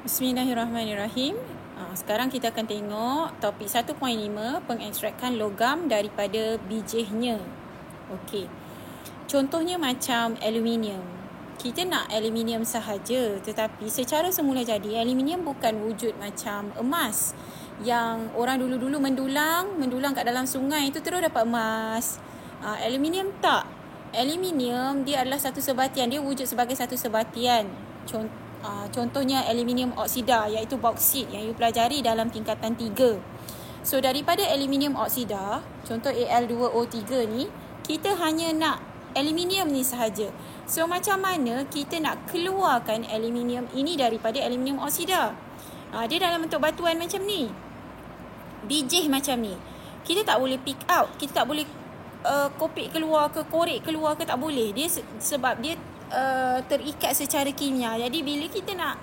Bismillahirrahmanirrahim. Sekarang kita akan tengok topik 1.5, pengekstrakan logam daripada bijihnya. Okey. Contohnya macam aluminium. Kita nak aluminium sahaja, tetapi secara semula jadi aluminium bukan wujud macam emas yang orang dulu-dulu mendulang kat dalam sungai itu terus dapat emas. Aluminium tak. Aluminium dia adalah satu sebatian, dia wujud sebagai satu sebatian. Contohnya aluminium oksida, iaitu bauksit yang you pelajari dalam tingkatan 3. So daripada aluminium oksida, contoh Al2O3 ni, kita hanya nak aluminium ni sahaja. So macam mana kita nak keluarkan aluminium ini daripada aluminium oksida? Dia dalam bentuk batuan macam ni, bijih macam ni. Kita tak boleh pick out, kita tak boleh kopik keluar ke, korek keluar ke, tak boleh. Dia sebab dia terikat secara kimia. Jadi bila kita nak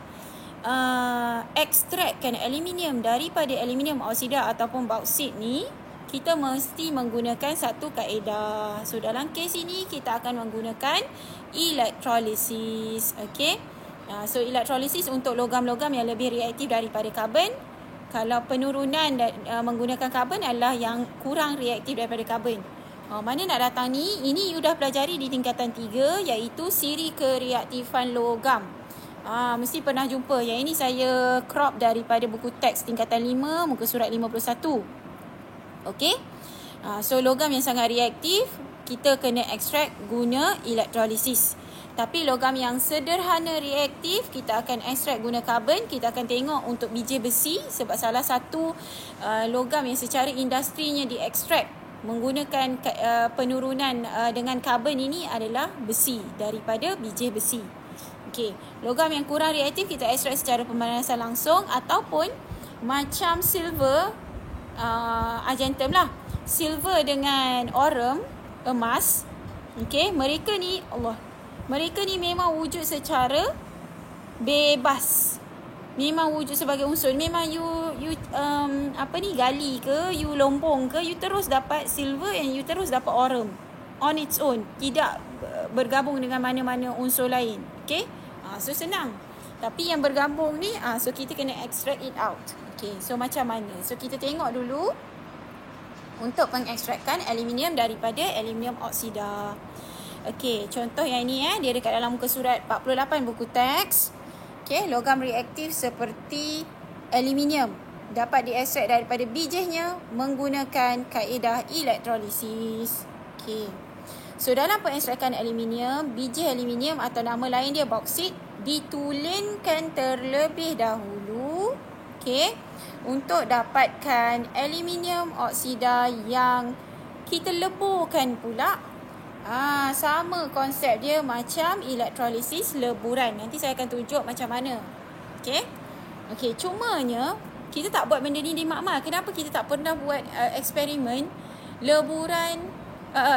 ekstrakkan aluminium daripada aluminium oksida ataupun bauksit ni, kita mesti menggunakan satu kaedah. So dalam kes ini kita akan menggunakan elektrolisis. Okey. So elektrolisis untuk logam-logam yang lebih reaktif daripada karbon. Kalau penurunan menggunakan karbon adalah yang kurang reaktif daripada karbon. Mana nak datang ni? Ini you dah pelajari di tingkatan 3, iaitu siri kereaktifan logam. Mesti pernah jumpa. Yang ini saya crop daripada buku teks tingkatan 5, muka surat 51. Okey. So logam yang sangat reaktif, kita kena ekstrak guna elektrolisis. Tapi logam yang sederhana reaktif, kita akan ekstrak guna karbon. Kita akan tengok untuk biji besi, sebab salah satu logam yang secara industrinya diekstrak menggunakan penurunan dengan karbon ini adalah besi, daripada biji besi. Okey, logam yang kurang reaktif kita ekstrak secara pemanasan langsung, ataupun macam silver, argentum lah. Silver dengan aurum, emas. Okey, mereka ni memang wujud secara bebas. Memang wujud sebagai unsur. Memang you gali ke, you lompong ke, you terus dapat silver and you terus dapat aurum on its own, tidak bergabung dengan mana-mana unsur lain. Okay, so senang. Tapi yang bergabung ni, so kita kena extract it out. Okay, so macam mana? So kita tengok dulu untuk pengekstrakan aluminium daripada aluminium oksida. Okay, contoh yang ini dia dekat dalam muka surat 48 buku teks. Okay, logam reaktif seperti aluminium dapat diekstrak daripada bijihnya menggunakan kaedah elektrolisis. Okay. So dalam pengekstrakan aluminium, biji aluminium atau nama lain dia bauksit ditulenkan terlebih dahulu, okay, untuk dapatkan aluminium oksida yang kita leburkan pula. Sama konsep dia macam elektrolisis leburan. Nanti saya akan tunjuk macam mana. Okey, cumanya kita tak buat benda ni di makmal. Kenapa kita tak pernah buat eksperimen leburan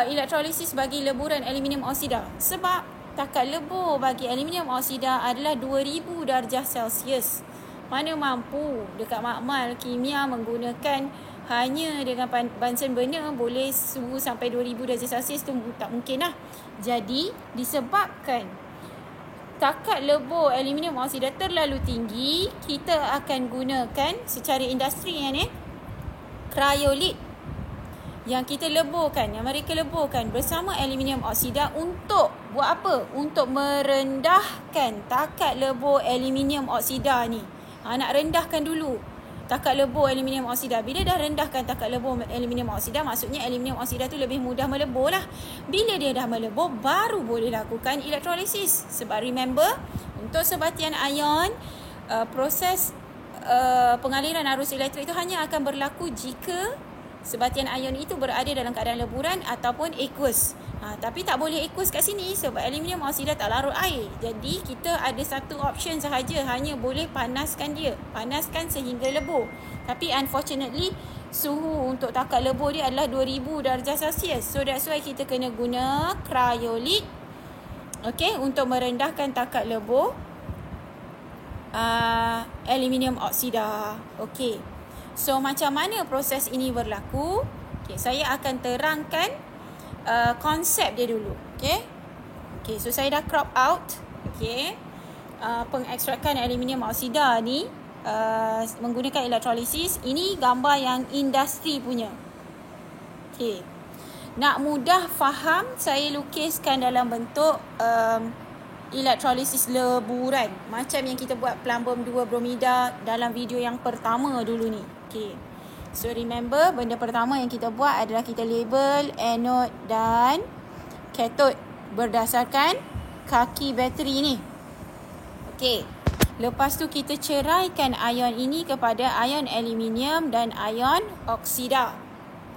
elektrolisis bagi leburan aluminium oksida? Sebab takat lebur bagi aluminium oksida adalah 2000 darjah Celsius. Mana mampu dekat makmal kimia menggunakan hanya dengan Bunsen burner boleh 1000 sampai 2000 darjah Celsius, tu tak mungkin lah. Jadi disebabkan takat lebur aluminium oksida terlalu tinggi, kita akan gunakan secara industri kryolit yang kita leburkan, yang mereka leburkan bersama aluminium oksida untuk buat apa? Untuk merendahkan takat lebur aluminium oksida ni. Nak rendahkan dulu takat lebur aluminium oksida. Bila dah rendahkan takat lebur aluminium oksida, maksudnya aluminium oksida tu lebih mudah melebur lah. Bila dia dah melebur, baru boleh lakukan elektrolisis. Sebab remember, untuk sebatian ion, proses pengaliran arus elektrik itu hanya akan berlaku jika sebatian ion itu berada dalam keadaan leburan ataupun aqueous. Tapi tak boleh aqueous kat sini sebab aluminium oksida tak larut air. Jadi kita ada satu option sahaja, hanya boleh panaskan dia. Panaskan sehingga lebur. Tapi unfortunately, suhu untuk takat lebur dia adalah 2000 darjah Celsius. So that's why kita kena guna kryolit. Okay, untuk merendahkan takat lebur aluminium oksida. Okay. So macam mana proses ini berlaku? Okay, saya akan terangkan konsep dia dulu. Okay, so saya dah crop out. Okay, pengekstrakan aluminium oksida ni menggunakan elektrolisis. Ini gambar yang industri punya. Okey. Nak mudah faham, saya lukiskan dalam bentuk elektrolisis leburan. Macam yang kita buat plumbum 2 bromida dalam video yang pertama dulu ni. Okey. So remember, benda pertama yang kita buat adalah kita label anode dan cathode berdasarkan kaki bateri ni. Okey. Lepas tu kita ceraikan ion ini kepada ion aluminium dan ion oksida.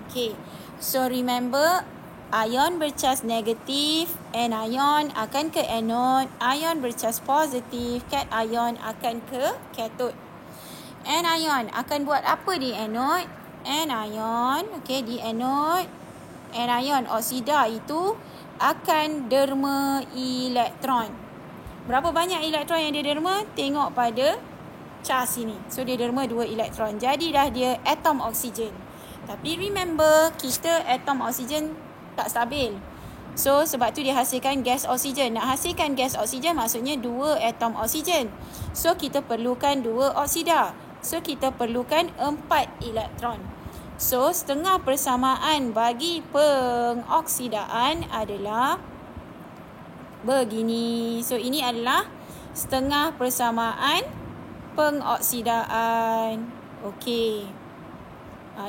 Okey. So remember, ion bercas negatif, anion akan ke anode, ion bercas positif, cation akan ke cathode. Anion akan buat apa di anode? Anion, okey, di anode, anion oksida itu akan derma elektron. Berapa banyak elektron yang dia derma? Tengok pada cas ini. So dia derma 2 elektron. Jadilah dia atom oksigen. Tapi remember, kita atom oksigen tak stabil. So sebab tu dia hasilkan gas oksigen. Nak hasilkan gas oksigen maksudnya 2 atom oksigen. So kita perlukan 2 oksida. So kita perlukan 4 elektron. So setengah persamaan bagi pengoksidaan adalah begini. So ini adalah setengah persamaan pengoksidaan. Okey.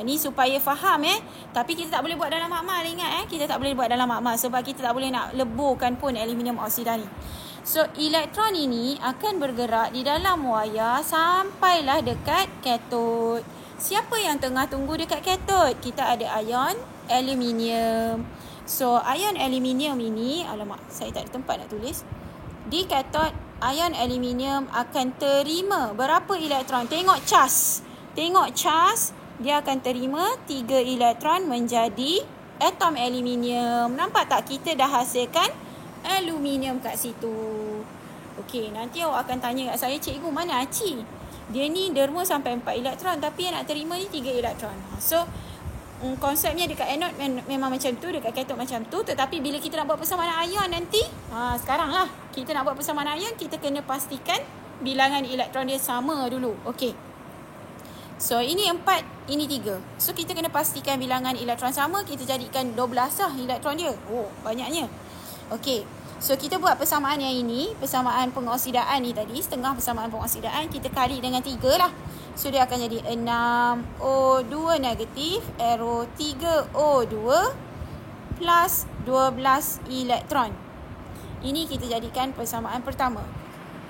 Ni supaya faham Tapi kita tak boleh buat dalam makmal, ingat kita tak boleh buat dalam makmal sebab kita tak boleh nak leburkan pun aluminium oksida ni. So elektron ini akan bergerak di dalam wayar sampailah dekat kathod. Siapa yang tengah tunggu dekat kathod? Kita ada ion aluminium. So ion aluminium ini, alamak saya tak ada tempat nak tulis. Di kathod ion aluminium akan terima berapa elektron? Tengok cas. Dia akan terima 3 elektron menjadi atom aluminium. Nampak tak? Kita dah hasilkan aluminium kat situ. Okey, nanti awak akan tanya kat saya, cikgu mana Aci? Dia ni derma sampai 4 elektron tapi yang nak terima ni 3 elektron. So, konsepnya dekat anode memang macam tu, dekat kathod macam tu. Tetapi bila kita nak buat persamaan ion nanti, sekarang lah kita nak buat persamaan ion, kita kena pastikan bilangan elektron dia sama dulu. Okey. So ini 4, ini 3. So kita kena pastikan bilangan elektron sama. Kita jadikan 12 lah elektron dia. Oh, banyaknya. Okey. So kita buat persamaan yang ini, persamaan pengoksidaan ni tadi, setengah persamaan pengoksidaan, kita kali dengan 3 lah. So dia akan jadi 6O2 negatif, arrow 3O2 plus 12 elektron. Ini kita jadikan persamaan pertama.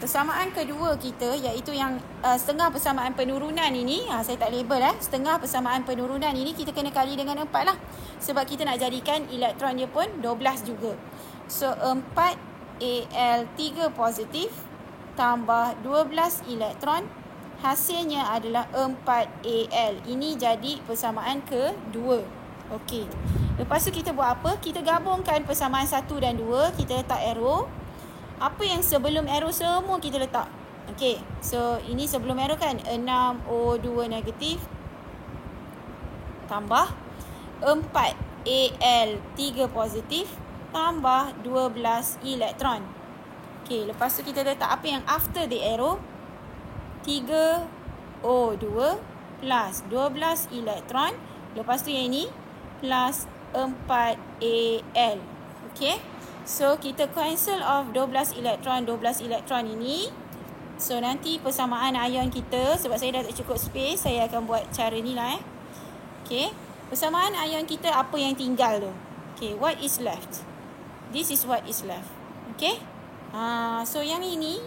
Persamaan kedua kita iaitu yang setengah persamaan penurunan ini, saya tak label setengah persamaan penurunan ini kita kena kali dengan 4 lah. Sebab kita nak jadikan elektron dia pun 12 juga. So 4Al3 positif tambah 12 elektron, hasilnya adalah 4Al. Ini jadi persamaan kedua. Okey. Lepas tu kita buat apa? Kita gabungkan persamaan 1 dan 2, kita letak arrow. Apa yang sebelum arrow semua kita letak. Okey. So ini sebelum arrow kan, 6O2 negatif tambah 4Al3 positif tambah 12 elektron. Okey, lepas tu kita letak apa yang after the arrow, 3O2 plus 12 elektron. Lepas tu yang ini plus 4Al. Okey. So kita cancel off 12 elektron ini. So nanti persamaan ion kita, sebab saya dah tak cukup space, saya akan buat cara ni lah Okey. Persamaan ion kita apa yang tinggal tu? Okey, what is left? This is what is left. Okey. So yang ini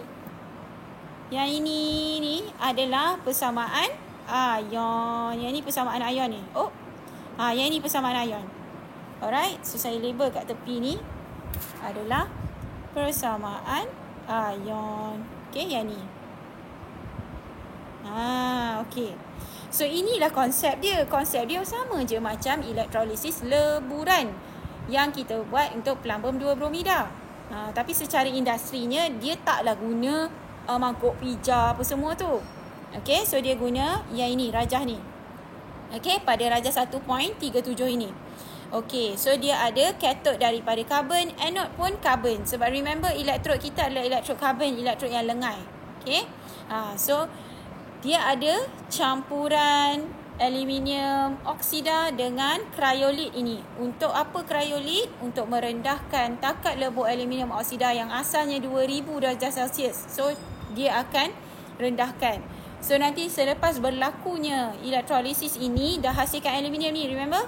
ni adalah persamaan ion. Yang ni persamaan ion ni. Yang ni persamaan ion. Alright. So saya label kat tepi ni adalah persamaan ion. Okey, yang ni. Okey. So inilah konsep dia. Konsep dia sama je macam elektrolisis leburan yang kita buat untuk plumbum 2 bromida. Tapi secara industrinya dia taklah guna mangkuk pija apa semua tu. Okey, so dia guna yang ini, rajah ni. Okey, pada rajah 1.37 ini. Okay, so dia ada cathode daripada karbon, anode pun karbon. Sebab remember elektrod kita adalah elektrod karbon, elektrod yang lengai. Okay, so dia ada campuran aluminium oksida dengan kriolit ini. Untuk apa kriolit? Untuk merendahkan takat lebur aluminium oksida yang asalnya 2000 darjah Celsius. So dia akan rendahkan. So nanti selepas berlakunya elektrolisis ini dah hasilkan aluminium ni, remember?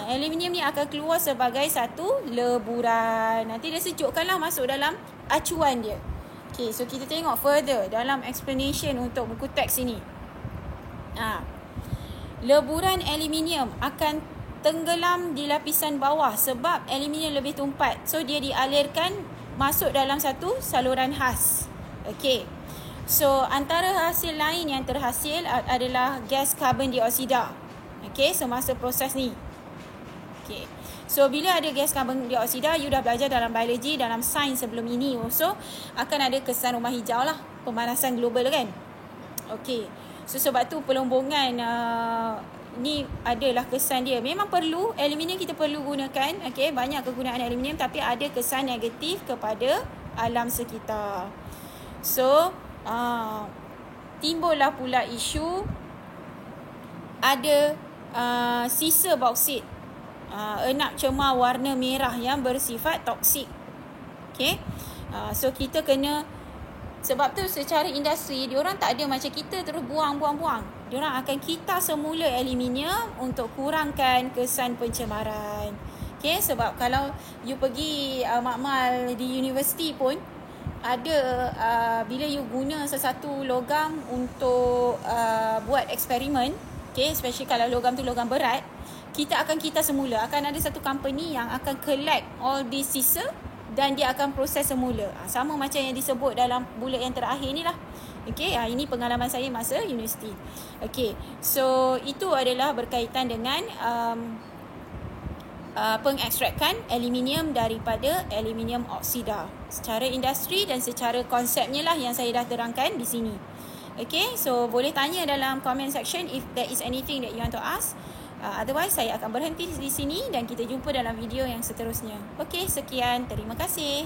Aluminium ni akan keluar sebagai satu leburan. Nanti dia sejukkanlah masuk dalam acuan dia. Okay, so kita tengok further dalam explanation untuk buku teks ini. Leburan aluminium akan tenggelam di lapisan bawah sebab aluminium lebih tumpat. So dia dialirkan masuk dalam satu saluran khas. Okay, so antara hasil lain yang terhasil adalah gas karbon dioksida. Okay, semasa proses ni. Okay, so bila ada gas karbon dioksida, you dah belajar dalam biologi, dalam sains sebelum ini also akan ada kesan rumah hijau lah, pemanasan global kan. Okay, so sebab tu pelombongan ni adalah kesan dia. Memang perlu, aluminium kita perlu gunakan. Okay, banyak kegunaan aluminium, tapi ada kesan negatif kepada alam sekitar. So timbullah pula isu ada sisa bauksit, enak cemar warna merah yang bersifat toksik. Okay, so kita kena, sebab tu secara industri diorang tak ada macam kita terus buang. Diorang akan kita semula aluminium untuk kurangkan kesan pencemaran. Okay, sebab kalau you pergi makmal di universiti pun ada, bila you guna sesuatu logam untuk buat eksperimen, okay, especially kalau logam tu logam berat, kita akan kita semula. Akan ada satu company yang akan collect all this sisa dan dia akan proses semula. Sama macam yang disebut dalam bullet yang terakhir ni lah. Okay, ini pengalaman saya masa universiti. Okay, so itu adalah berkaitan dengan pengekstrakan aluminium daripada aluminium oksida secara industri dan secara konsepnya lah yang saya dah terangkan di sini. Okay, so boleh tanya dalam comment section if there is anything that you want to ask. Otherwise saya akan berhenti di sini dan kita jumpa dalam video yang seterusnya. Okay, sekian. Terima kasih.